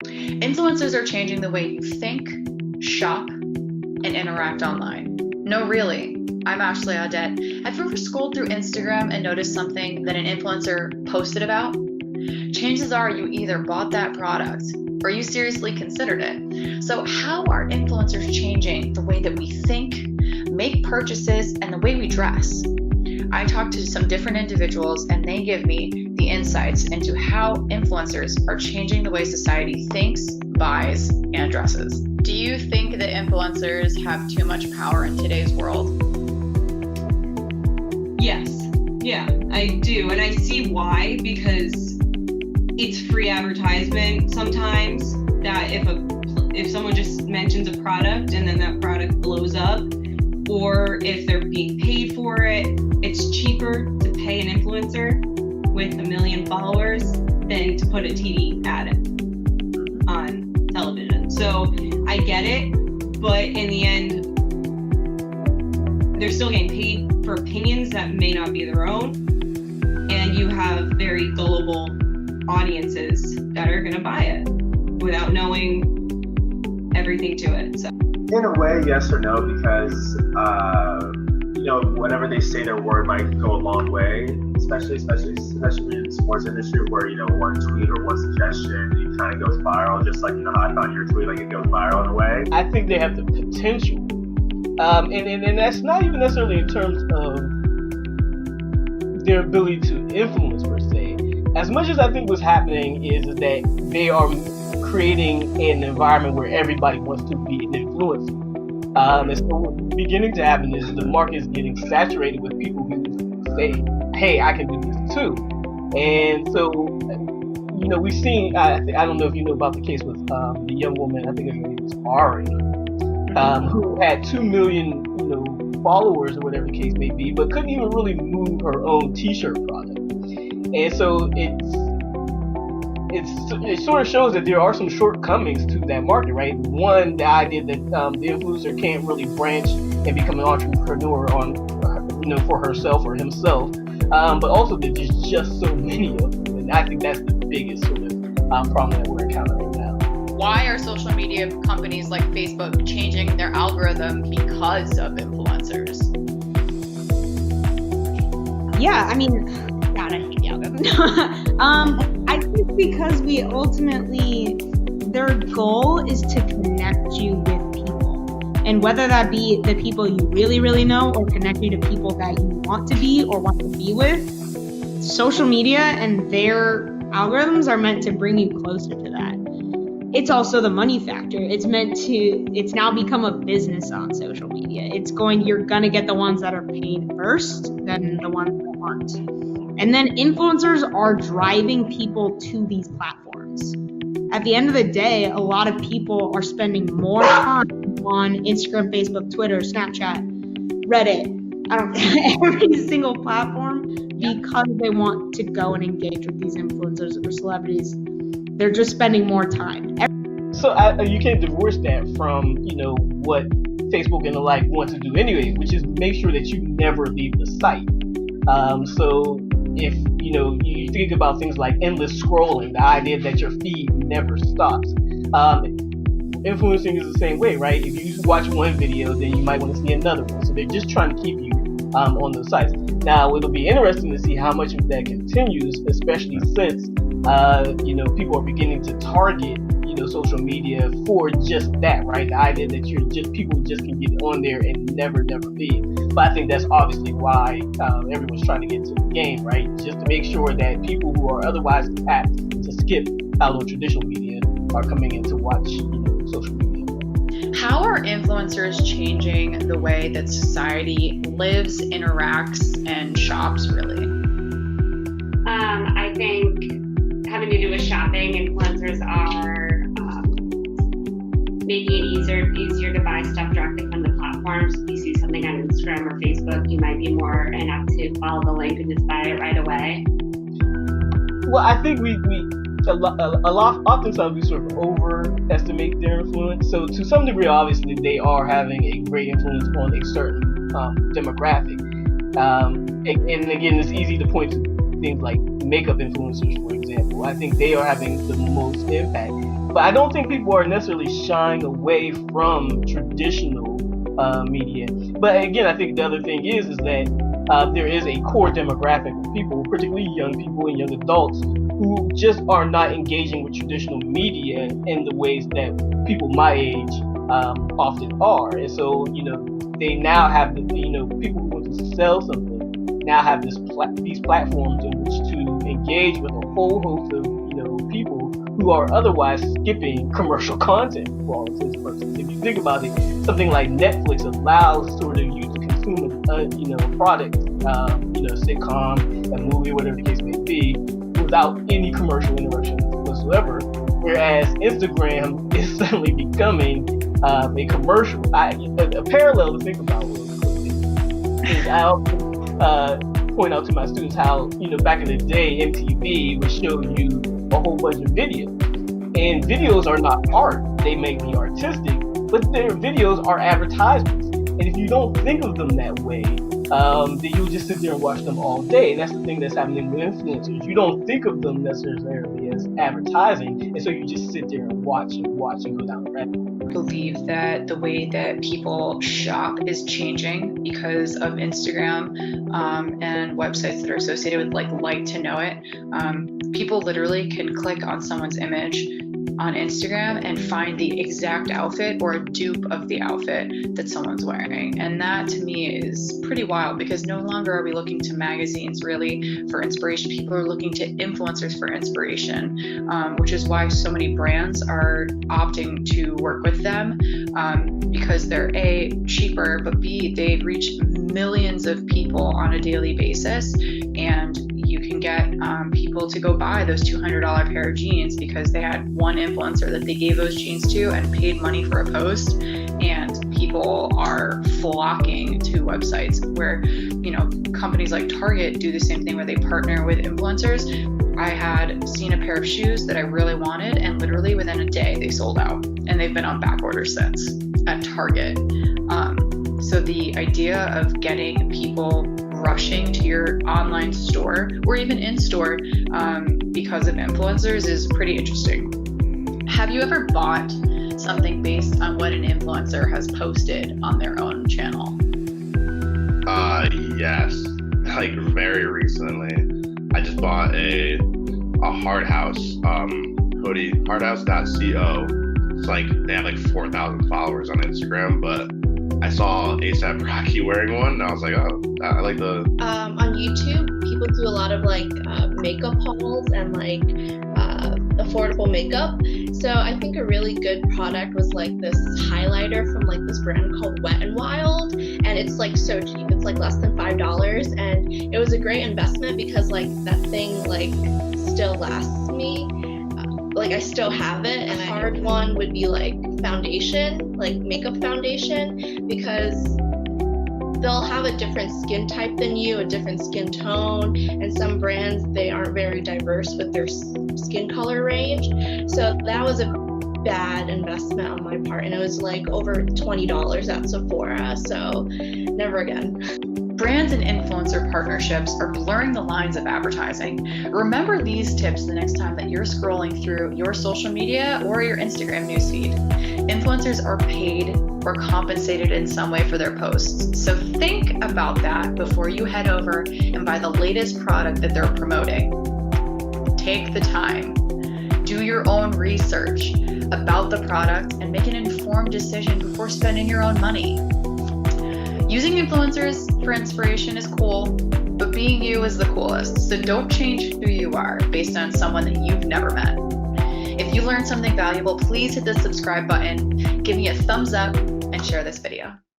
Influencers are changing the way you think, shop, and interact online. No, really. I'm Ashley Audette. Have you ever scrolled through Instagram and noticed something that an influencer posted about? Chances are you either bought that product or you seriously considered it. So, how are influencers changing the way that we think, make purchases, and the way we dress? I talked to some different individuals and they give me the insights into how influencers are changing the way society thinks, buys, and dresses. Do you think that influencers have too much power in today's world? Yes. Yeah, I do. And I see why, because it's free advertisement sometimes that if someone just mentions a product and then that product blows up, or if they're being paid for it, it's cheaper to pay an influencer with 1 million followers than to put a TV ad on television. So I get it, but in the end, they're still getting paid for opinions that may not be their own, and you have very gullible audiences that are going to buy it without knowing everything to it. So. In a way, yes or no, because whenever they say their word might go a long way, especially in the sports industry, where one tweet or one suggestion it kind of goes viral, just like how I found your tweet, like it goes viral in a way. I think they have the potential, and that's not even necessarily in terms of their ability to influence per se. As much as I think what's happening is that they are creating an environment where everybody wants to be an influencer. And so what's beginning to happen is the market is getting saturated with people who say, hey, I can do this too. And so, we've seen, I don't know if you know about the case with the young woman, I think her name was Ari, who had 2 million, followers or whatever the case may be, but couldn't even really move her own t-shirt product. And so it sort of shows that there are some shortcomings to that market, right? One, the idea that the influencer can't really branch and become an entrepreneur for herself or himself, but also that there's just so many of them, and I think that's the biggest sort of problem that we're encountering now. Why are social media companies like Facebook changing their algorithm because of influencers? Yeah, I mean, God, I hate the algorithm. I think because their goal is to connect you with people. And whether that be the people you really, really know or connect you to people that you want to be or want to be with, social media and their algorithms are meant to bring you closer to that. It's also the money factor. It's now become a business on social media. You're gonna get the ones that are paid first than the ones that aren't. And then influencers are driving people to these platforms. At the end of the day, a lot of people are spending more time on Instagram, Facebook, Twitter, Snapchat, Reddit, every single platform because they want to go and engage with these influencers or celebrities. They're just spending more time. So you can't divorce that from, what Facebook and the like want to do anyway, which is make sure that you never leave the site. So if, you think about things like endless scrolling, the idea that your feed never stops. Influencing is the same way, right? If you watch one video, then you might want to see another one. So they're just trying to keep you on the sites. Now, it'll be interesting to see how much of that continues, especially since, people are beginning to target, social media for just that, right? The idea that people just can get on there and never leave. But I think that's obviously why everyone's trying to get into the game, right? Just to make sure that people who are otherwise apt to skip out on traditional media are coming in to watch, social media. How are influencers changing the way that society lives, interacts, and shops, really? I think having to do with shopping, influencers are making it easier to buy stuff directly from the platforms. If you see something on Instagram or Facebook, you might be more apt to follow the link and just buy it right away. Well, I think oftentimes we sort of overestimate their influence. So to some degree, obviously, they are having a great influence on a certain demographic. And again, it's easy to point to things like makeup influencers, for example. I think they are having the most impact. But I don't think people are necessarily shying away from traditional media. But again, I think the other thing is that there is a core demographic of people, particularly young people and young adults, who just are not engaging with traditional media in the ways that people my age often are. And so, they now have people who want to sell something now have these platforms in which to engage with a whole host of people who are otherwise skipping commercial content for all intents and purposes. If you think about it, something like Netflix allows sort of you to consume a product, a sitcom, a movie, whatever the case may be, without any commercial interruption whatsoever. Whereas Instagram is suddenly becoming a commercial. A parallel to think about is I often point out to my students how back in the day MTV would show you a whole bunch of videos, and videos are not art. They may be artistic, but their videos are advertisements. And if you don't think of them that way, then you'll just sit there and watch them all day. And that's the thing that's happening with influencers. You don't think of them necessarily as advertising, and so you just sit there and watch without revenue. I believe that the way that people shop is changing because of Instagram and websites that are associated with like to know it. People literally can click on someone's image on Instagram and find the exact outfit or a dupe of the outfit that someone's wearing. And that to me is pretty wild, because no longer are we looking to magazines really for inspiration. People are looking to influencers for inspiration, which is why so many brands are opting to work with them, because they're A, cheaper, but B, they reach millions of people on a daily basis, and you can get people to go buy those $200 pair of jeans because they had one influencer that they gave those jeans to and paid money for a post. And people are flocking to websites where, companies like Target do the same thing where they partner with influencers. I had seen a pair of shoes that I really wanted, and literally within a day they sold out, and they've been on back order since at Target. So the idea of getting people rushing to your online store or even in store because of influencers is pretty interesting. Have you ever bought something based on what an influencer has posted on their own channel? Yes. Like very recently, I just bought a Hard House hoodie, hardhouse.co. It's like they have like 4,000 followers on Instagram, but I saw A$AP Rocky wearing one, and I was like, oh, I like the. On YouTube, people do a lot of makeup hauls and affordable makeup. So I think a really good product was this highlighter from this brand called Wet n Wild, and it's so cheap. It's less than $5, and it was a great investment because that thing still lasts me. I still have it, and a hard one would be foundation, makeup foundation, because they'll have a different skin type than you, a different skin tone, and some brands, they aren't very diverse with their skin color range. So that was a bad investment on my part, and it was over $20 at Sephora, so never again. Brands and influencer partnerships are blurring the lines of advertising. Remember these tips the next time that you're scrolling through your social media or your Instagram newsfeed. Influencers are paid or compensated in some way for their posts. So think about that before you head over and buy the latest product that they're promoting. Take the time. Do your own research about the product and make an informed decision before spending your own money. Using influencers for inspiration is cool, but being you is the coolest. So don't change who you are based on someone that you've never met. If you learned something valuable, please hit the subscribe button, give me a thumbs up, and share this video.